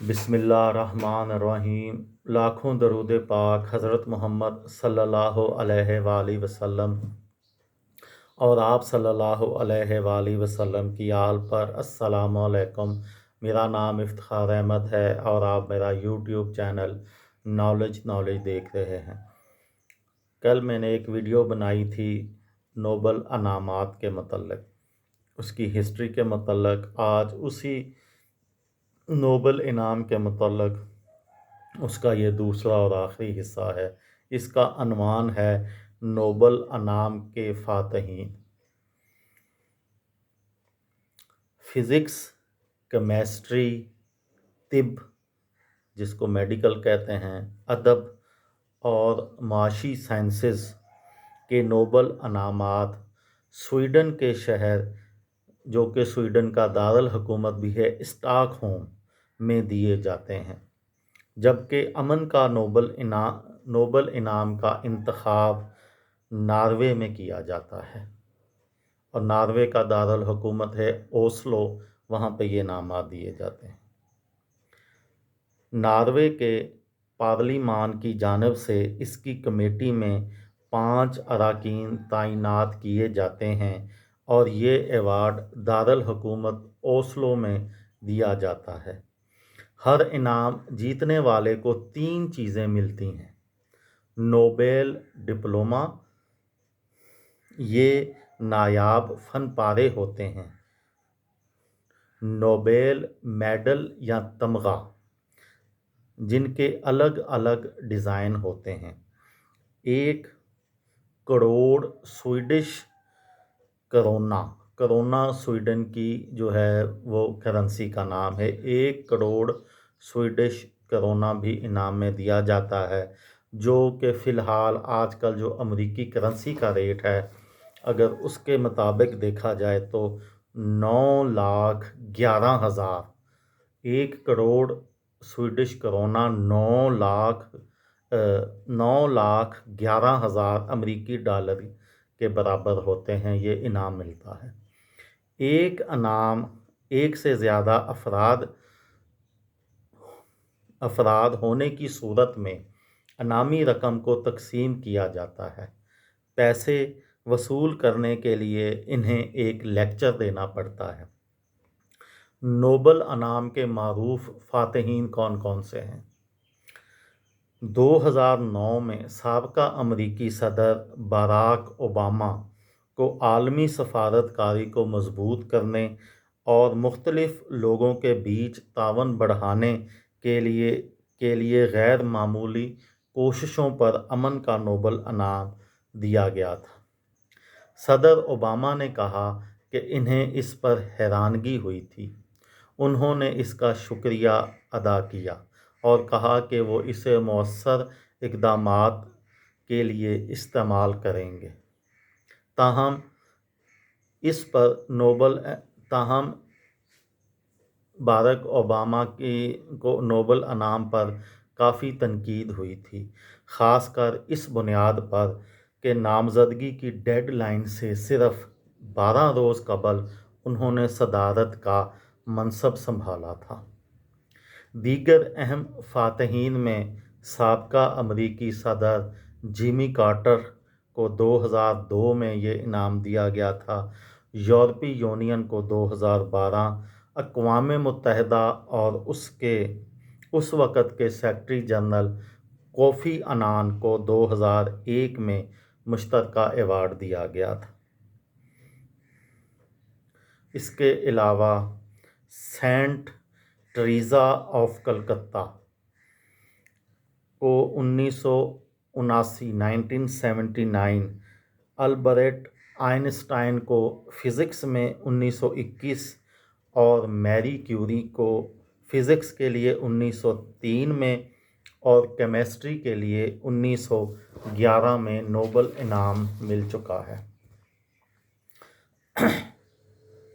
بسم اللہ الرحمن الرحیم۔ لاکھوں درود پاک حضرت محمد صلی اللہ علیہ وآلہ وسلم اور آپ صلی اللہ علیہ وآلہ وسلم کی آل پر۔ السلام علیکم۔ میرا نام افتخار احمد ہے اور آپ میرا یوٹیوب چینل نالج دیکھ رہے ہیں۔ کل میں نے ایک ویڈیو بنائی تھی نوبل انعامات کے متعلق، اس کی ہسٹری کے متعلق۔ آج اسی نوبل انعام کے متعلق اس کا یہ دوسرا اور آخری حصہ ہے۔ اس کا عنوان ہے نوبل انعام کے فاتحین۔ فزکس، کیمسٹری، طب جس کو میڈیکل کہتے ہیں، ادب اور معاشی سائنسز کے نوبل انعامات سویڈن کے شہر، جو کہ سویڈن کا دارالحکومت بھی ہے، اسٹاک ہوم میں دیے جاتے ہیں، جبکہ امن کا نوبل انعام کا انتخاب ناروے میں کیا جاتا ہے، اور ناروے کا دارالحکومت ہے اوسلو، وہاں پہ یہ انعامات دیے جاتے ہیں۔ ناروے کے پارلیمان کی جانب سے اس کی کمیٹی میں 5 اراکین تعینات کیے جاتے ہیں، اور یہ ایوارڈ دارالحکومت اوسلو میں دیا جاتا ہے۔ ہر انعام جیتنے والے کو 3 چیزیں ملتی ہیں: نوبل ڈپلومہ، یہ نایاب فن پارے ہوتے ہیں، نوبل میڈل یا تمغہ جن کے الگ الگ ڈیزائن ہوتے ہیں، 1 کروڑ سویڈش کرونا سویڈن کی جو ہے وہ کرنسی کا نام ہے، 1 کروڑ سویڈش کرونا بھی انعام میں دیا جاتا ہے، جو کہ فی الحال آج کل جو امریکی کرنسی کا ریٹ ہے، اگر اس کے مطابق دیکھا جائے تو 9,11,000، 1 کروڑ سویڈش کرونا 9,11,000 امریکی ڈالر کے برابر ہوتے ہیں، یہ انعام ملتا ہے۔ ایک انعام ایک سے زیادہ افراد ہونے کی صورت میں انعامی رقم کو تقسیم کیا جاتا ہے۔ پیسے وصول کرنے کے لیے انہیں ایک لیکچر دینا پڑتا ہے۔ نوبل انعام کے معروف فاتحین کون کون سے ہیں؟ 2009 میں سابقہ امریکی صدر باراک اوباما کو عالمی سفارتکاری کو مضبوط کرنے اور مختلف لوگوں کے بیچ تعاون بڑھانے کے لیے غیر معمولی کوششوں پر امن کا نوبل انعام دیا گیا تھا۔ صدر اوباما نے کہا کہ انہیں اس پر حیرانگی ہوئی تھی۔ انہوں نے اس کا شکریہ ادا کیا اور کہا کہ وہ اسے مؤثر اقدامات کے لیے استعمال کریں گے۔ تاہم باراک اوباما کو نوبل انعام پر کافی تنقید ہوئی تھی، خاص کر اس بنیاد پر کہ نامزدگی کی ڈیڈ لائن سے صرف 12 روز قبل انہوں نے صدارت کا منصب سنبھالا تھا۔ دیگر اہم فاتحین میں سابقہ امریکی صدر جیمی کارٹر کو 2002 میں یہ انعام دیا گیا تھا، یورپی یونین کو 2012، اقوام متحدہ اور اس وقت کے سیکرٹری جنرل کوفی عنان کو 2001 میں مشترکہ ایوارڈ دیا گیا تھا۔ اس کے علاوہ سینٹ ٹریزا آف کلکتہ کو 1979، البرٹ آئنسٹائن کو فزکس میں 1921 اور میری کیوری کو فزکس کے لیے 1903 میں اور کیمسٹری کے لیے 1911 میں نوبل انعام مل چکا ہے۔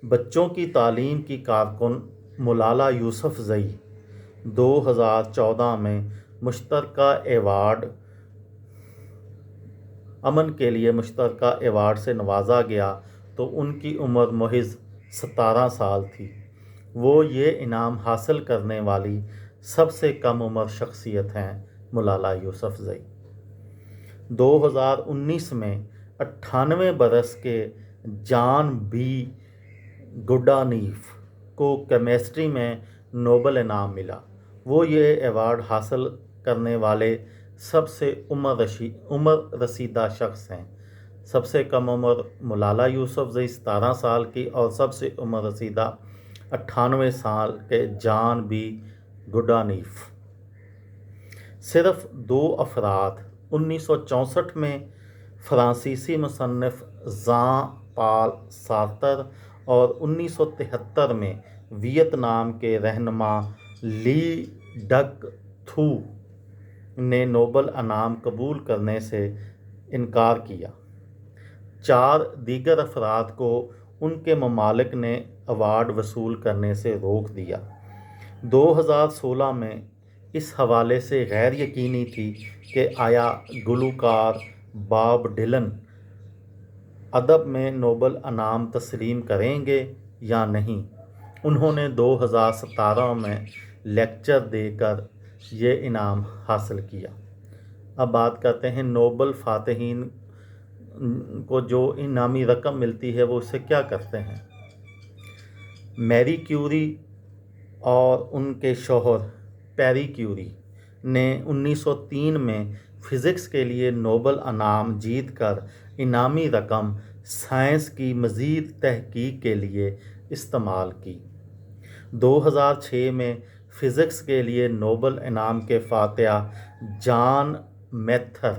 بچوں کی تعلیم کی کارکن ملالہ یوسفزئی 2014 میں مشترکہ ایوارڈ امن کے لیے مشترکہ ایوارڈ سے نوازا گیا تو ان کی عمر محض 17 سال تھی۔ وہ یہ انعام حاصل کرنے والی سب سے کم عمر شخصیت ہیں ملالہ یوسفزئی۔ 2019 میں 98 برس کے جان بی گڈانیف کو کیمسٹری میں نوبل انعام ملا۔ وہ یہ ایوارڈ حاصل کرنے والے سب سے عمر رسیدہ شخص ہیں۔ سب سے کم عمر ملالہ یوسفزئی 17 سال کی اور سب سے عمر رسیدہ 98 سال کے جان بی گڈانیف۔ صرف 2 افراد 1964 میں فرانسیسی مصنف ژان پال سارتر اور 1973 میں ویتنام کے رہنما لی ڈک تھو نے نوبل انعام قبول کرنے سے انکار کیا۔ 4 دیگر افراد کو ان کے ممالک نے ایوارڈ وصول کرنے سے روک دیا۔ 2016 میں اس حوالے سے غیر یقینی تھی کہ آیا گلوکار باب ڈلن ادب میں نوبل انعام تسلیم کریں گے یا نہیں۔ انہوں نے 2017 میں لیکچر دے کر یہ انعام حاصل کیا۔ اب بات کرتے ہیں نوبل فاتحین کو جو انعامی رقم ملتی ہے وہ اسے کیا کرتے ہیں۔ میری کیوری اور ان کے شوہر پیری کیوری نے 1903 میں فزکس کے لیے نوبل انعام جیت کر انعامی رقم سائنس کی مزید تحقیق کے لیے استعمال کی۔ 2006 میں فزکس کے لیے نوبل انعام کے فاتح جان میتھر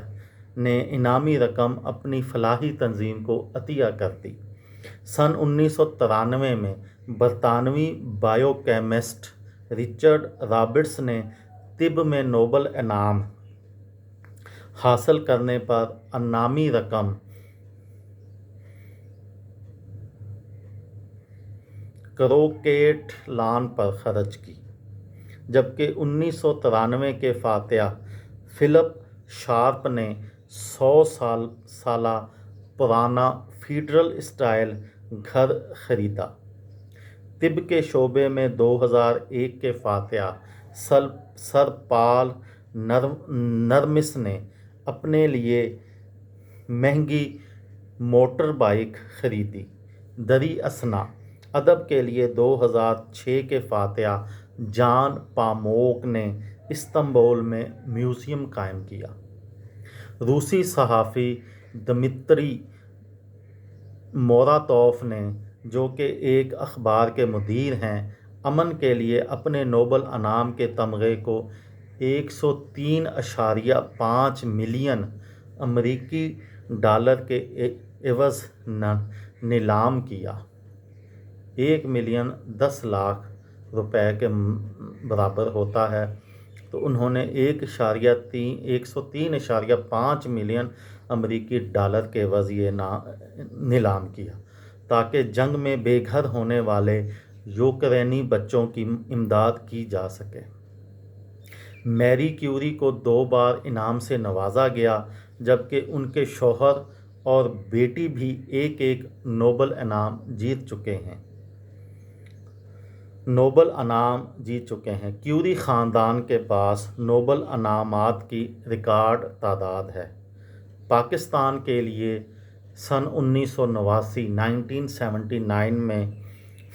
نے انعامی رقم اپنی فلاحی تنظیم کو عطیہ کر دی۔ سن 1993 میں برطانوی بائیو کیمسٹ رچرڈ رابرٹس نے طب میں نوبل انعام حاصل کرنے پر انعامی رقم کروکیٹ لان پر خرچ کی، جبکہ 1993 کے فاتح فلپ شارپ نے 100 سالہ پرانا فیڈرل اسٹائل گھر خریدا۔ طب کے شعبے میں 2001 کے فاتح سر پال نرمس نے اپنے لیے مہنگی موٹر بائیک خریدی۔ دریں اثنا ادب کے لیے 2006 کے فاتح جان پاموک نے استنبول میں میوزیم قائم کیا۔ روسی صحافی دمتری موراتوف نے، جو کہ ایک اخبار کے مدیر ہیں، امن کے لیے اپنے نوبل انعام کے تمغے کو 103.5 ملین امریکی ڈالر کے عوض نیلام کیا۔ 1,10,00,000 روپے کے برابر ہوتا ہے، تو انہوں نے 103.5 ملین امریکی ڈالر کے عوض یہ نیلام کیا تاکہ جنگ میں بے گھر ہونے والے یوکرینی بچوں کی امداد کی جا سکے۔ میری کیوری کو 2 بار انعام سے نوازا گیا، جبکہ ان کے شوہر اور بیٹی بھی ایک نوبل انعام جیت چکے ہیں۔ کیوری خاندان کے پاس نوبل انعامات کی ریکارڈ تعداد ہے۔ پاکستان کے لیے سن 1979 میں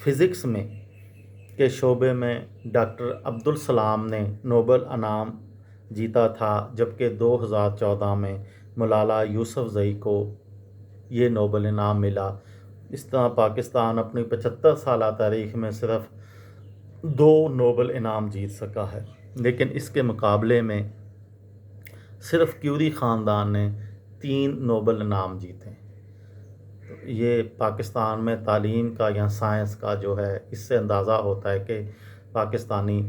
فزکس میں کے شعبے میں ڈاکٹر عبدالسلام نے نوبل انعام جیتا تھا، جبکہ 2014 میں ملالہ یوسفزئی کو یہ نوبل انعام ملا۔ اس طرح پاکستان اپنی 75 سالہ تاریخ میں صرف 2 نوبل انعام جیت سکا ہے، لیکن اس کے مقابلے میں صرف کیوری خاندان نے 3 نوبل انعام جیتے۔ یہ پاکستان میں تعلیم کا یا سائنس کا جو ہے، اس سے اندازہ ہوتا ہے کہ پاکستانی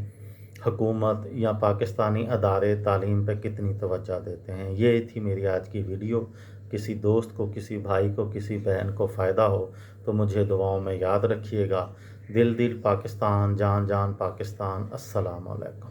حکومت یا پاکستانی ادارے تعلیم پہ کتنی توجہ دیتے ہیں۔ یہ تھی میری آج کی ویڈیو۔ کسی دوست کو، کسی بھائی کو، کسی بہن کو فائدہ ہو تو مجھے دعاؤں میں یاد رکھیے گا۔ دل پاکستان، جان پاکستان۔ السلام علیکم۔